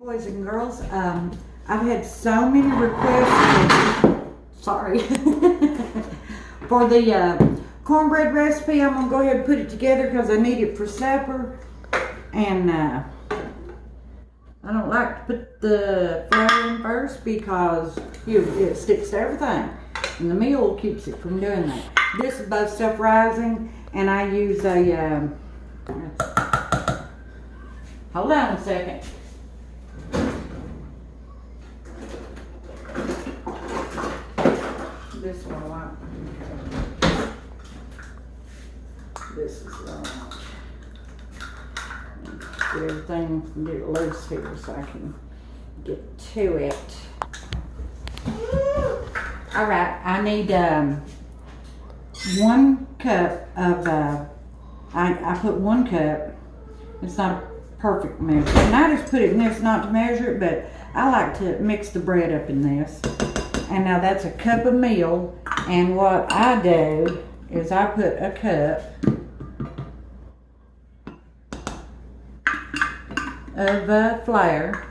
Boys and girls, I've had so many requests, sorry, for the cornbread recipe. I'm going to go ahead and put it together because I need it for supper. And I don't like to put the flour in first because it sticks to everything. And the meal keeps it from doing that. This is both self-rising, and I use a, hold on a second. This one I like. This is get everything, get it loose here so I can get to it. All right, I need 1 cup of, I put 1 cup. It's not a perfect measure. And I just put it in this not to measure it, but I like to mix the bread up in this. And now that's a cup of meal, and what I do is I put a cup of flour,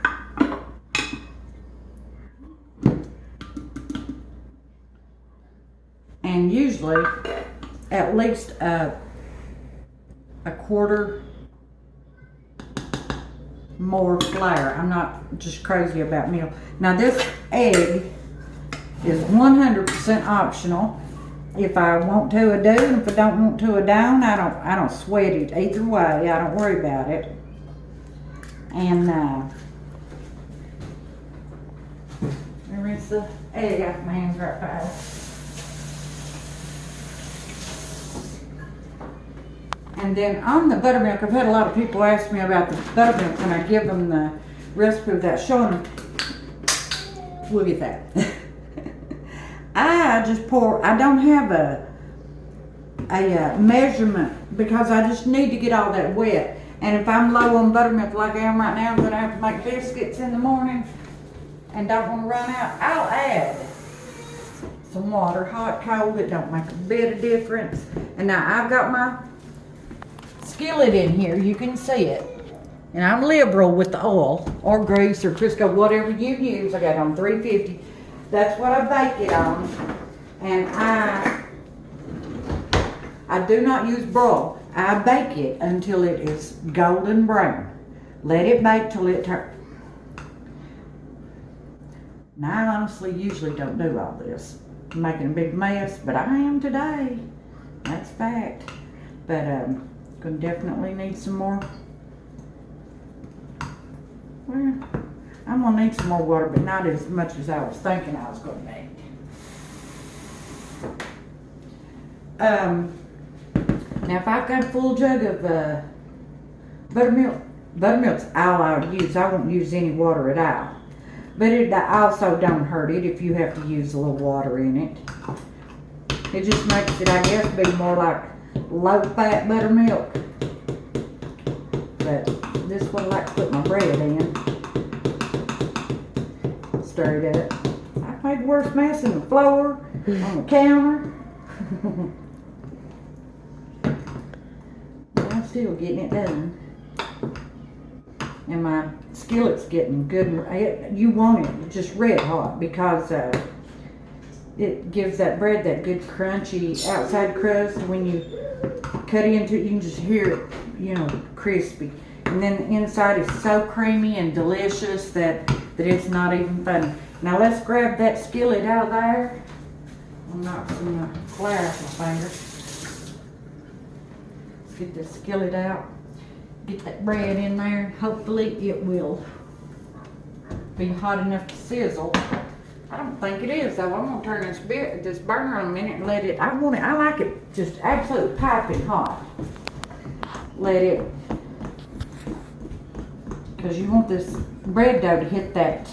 and usually at least a quarter more flour. I'm not just crazy about meal. Now this egg is 100% optional. If I want to, I do, and if I don't want to, I don't. I don't sweat it either way. I don't worry about it. And rinse the egg out of my hands right fast. And then on the buttermilk, I've had a lot of people ask me about the buttermilk when I give them the recipe without showing them. Look at that. I just pour, I don't have a measurement because I just need to get all that wet. And if I'm low on buttermilk like I am right now, I'm going to have to make biscuits in the morning and don't want to run out, I'll add some water, hot, cold. It don't make a bit of difference. And now I've got my skillet in here. You can see it. And I'm liberal with the oil or grease or Crisco, whatever you use. I got it on 350. That's what I bake it on. And I do not use broil. I bake it until it is golden brown. Let it bake till it turns. Now I honestly usually don't do all this. I'm making a big mess, but I am today. That's fact. But gonna definitely need some more. Well, I'm gonna need some more water, but not as much as I was thinking I was gonna need. Now if I've got a full jug of buttermilk's all I would use. I won't use any water at all. But it also don't hurt it if you have to use a little water in it. It just makes it, I guess, be more like low-fat buttermilk. But this is what I like to put my bread in. Stir it up. I've made worse mess in the floor, on the counter. But I'm still getting it done. And my skillet's getting good. You want it just red hot because it gives that bread that good crunchy outside crust. When you cut into it, you can just hear it, you know, crispy. And then the inside is so creamy and delicious that it's not even funny. Now let's grab that skillet out of there. I'll knock some flour off my fingers. Let's get this skillet out. Get that bread in there. Hopefully it will be hot enough to sizzle. I don't think it is though. I'm gonna turn this burner on a minute and let it. I like it just absolutely piping hot. Let it, because you want this bread dough to hit that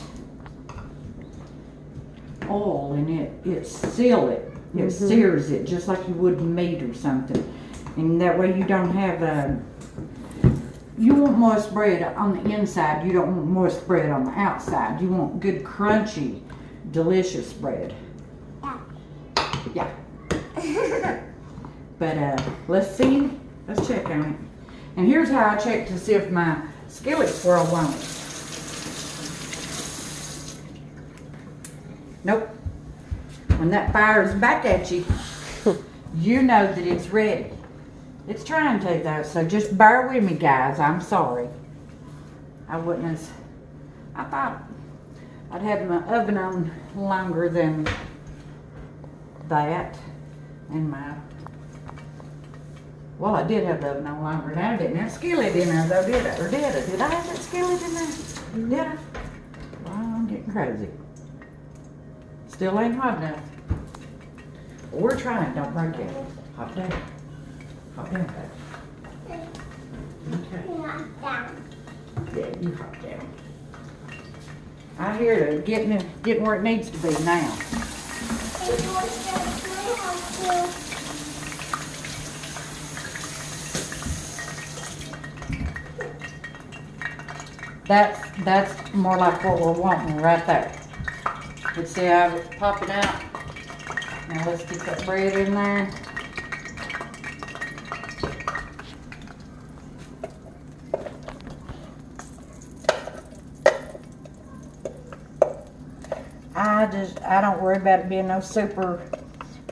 oil and it seal it. It sears it just like you would meat or something. And that way you don't have you want moist bread on the inside. You don't want moist bread on the outside. You want good crunchy, delicious bread. Yeah. But let's see. Let's check on it. And here's how I check to see if my skillet's where I want it. Nope. When that fire's back at you, you know that it's ready. It's trying to though, so just bear with me, guys. I'm sorry. I wouldn't have, I thought I'd have my oven on longer than that. And my, well, I did have the oven on longer than I didn't have skillet in there though, did I? Or did I? Did I have that skillet in there? Did I? Well, I'm getting crazy. Still ain't hot enough. We're trying, don't break it. Hop down. Hop down, baby. Okay. Yeah, you hop down. I hear it getting where it needs to be now. That's more like what we're wanting right there. Let's see how it's popping out. Now let's get that bread in there. I don't worry about it being no super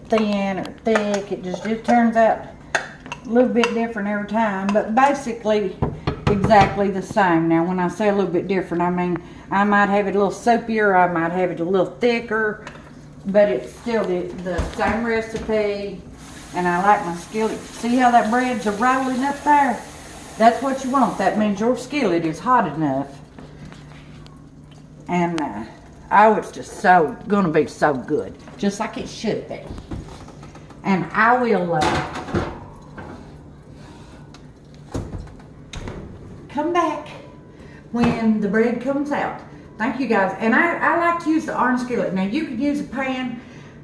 thin or thick. It just turns out a little bit different every time, but basically exactly the same. Now when I say a little bit different, I mean I might have it a little soapier, I might have it a little thicker, but it's still the same recipe. And I like my skillet. See how that bread's rolling up there? That's what you want. That means your skillet is hot enough. And oh, it's just gonna be so good, just like it should be. And I will come back when the bread comes out. Thank you guys. And I like to use the iron skillet. Now you can use a pan,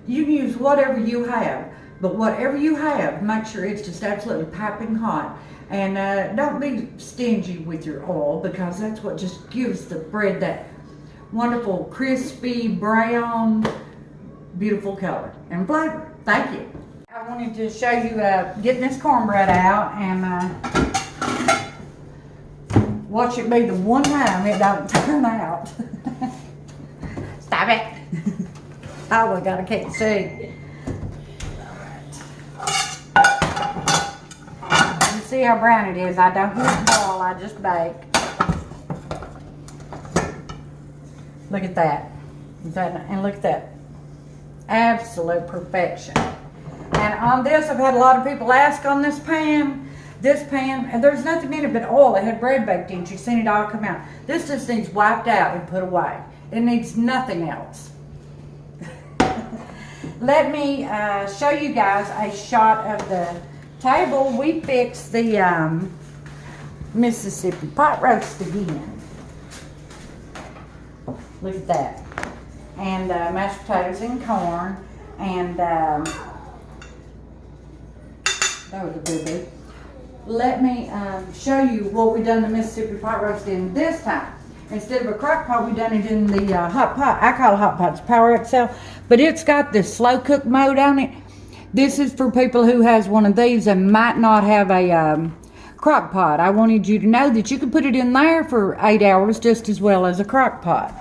you can use whatever you have, but whatever you have, make sure it's just absolutely piping hot. And don't be stingy with your oil, because that's what just gives the bread that wonderful crispy brown beautiful color and flavor. Thank you. I wanted to show you getting this cornbread out and watch it be the one time it don't turn out. Stop it. Oh, I gotta keep see. You see how brown it is. I don't use ball, I just bake. Look at that. And look at that. Absolute perfection. And on this, I've had a lot of people ask on this pan. This pan, and there's nothing in it but oil. It had bread baked in it. You've seen it all come out. This just needs wiped out and put away. It needs nothing else. Let me show you guys a shot of the table. We fixed the Mississippi pot roast again. Look at that. And mashed potatoes and corn. And that was a boo-boo. Let me show you what we done the Mississippi pot roast in this time. Instead of a crock pot, we done it in the hot pot. I call it hot pot. It's Power XL. But it's got this slow cook mode on it. This is for people who has one of these and might not have a crock pot. I wanted you to know that you can put it in there for 8 hours just as well as a crock pot.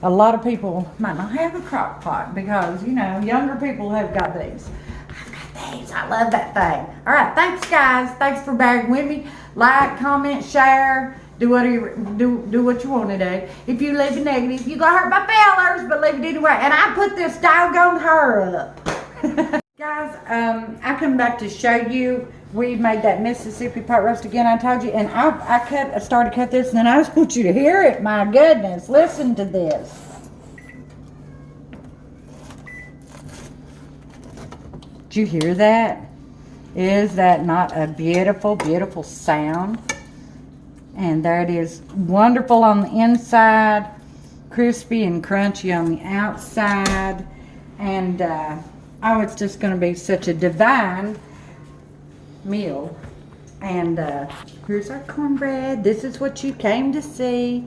A lot of people might not have a crock pot because, you know, younger people have got these. I've got these. I love that thing. All right, thanks, guys. Thanks for bearing with me. Like, comment, share. Do what you want today. If you leave a negative, you're going to hurt my feelings, but leave it anyway. And I put this doggone her up. Guys, I come back to show you. We made that Mississippi pot roast again, I told you. And I started to cut this, and then I just want you to hear it. My goodness, listen to this. Did you hear that? Is that not a beautiful, beautiful sound? And there it is, wonderful on the inside, crispy and crunchy on the outside. And oh, it's just going to be such a divine meal. And here's our cornbread. This is what you came to see.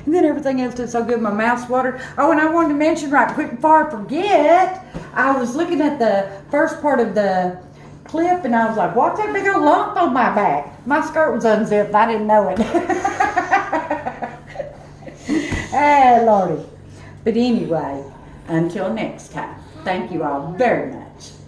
And then everything else is so good, my mouth's watered. Oh, and I wanted to mention right quick before I forget, I was looking at the first part of the clip and I was like, what's that big old lump on my back? My skirt was unzipped. I didn't know it. Ah, Lordy. But anyway, Until next time, thank you all very much.